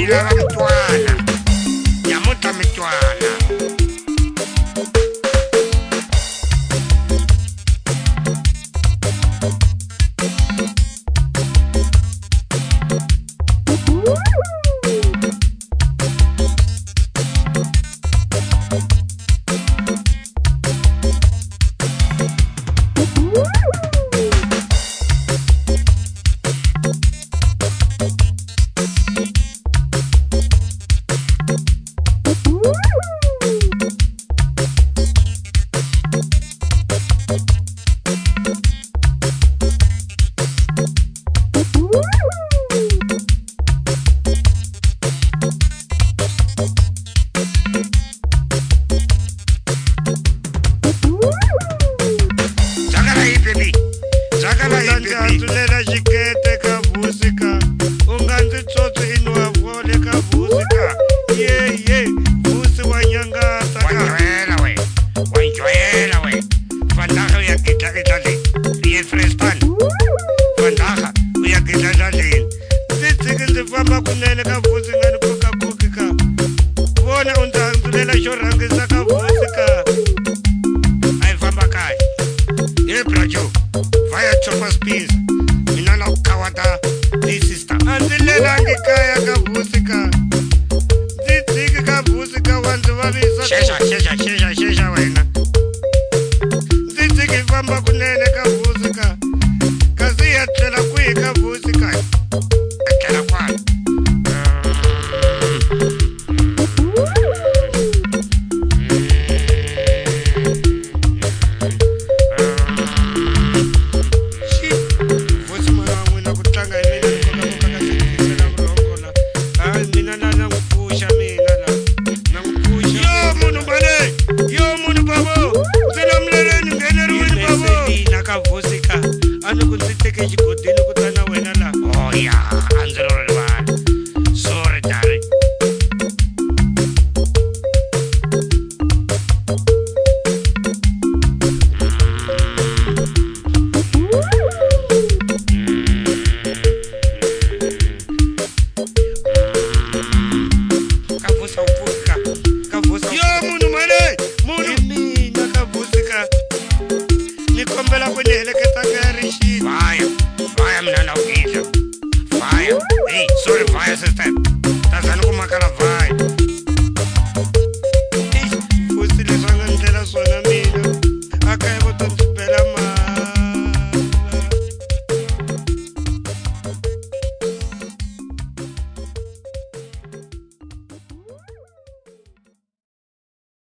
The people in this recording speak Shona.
lava mitwana nyamuta mitwana Tulela xikete ka vusika u nga ndzi tsotsi inwa vole ka vusika ye vusi wa nyangata wanjoyela we fandaga uya kitla etlaleni ye frespan fandaga uya kitla etlaleni ndzi tshiki ndzi famba kunene ka vusi nga ni kokakoki ka vona u ndzi handzulela xo rhangisa ka vusika a yi famba kahle ye brajo vaya chopa spins mina na kawata ni sister a ndzi lelangi kaya ka vusika ndzi tshiki ka vusika wa ndzi vavisa shesha wena ndzi tshiki famba kunene ka vusika kasi ya tlela kwihi ka vusika tlela kwani Vaya, mina na ukidla. Vaya, hey, sorry, vaya sister.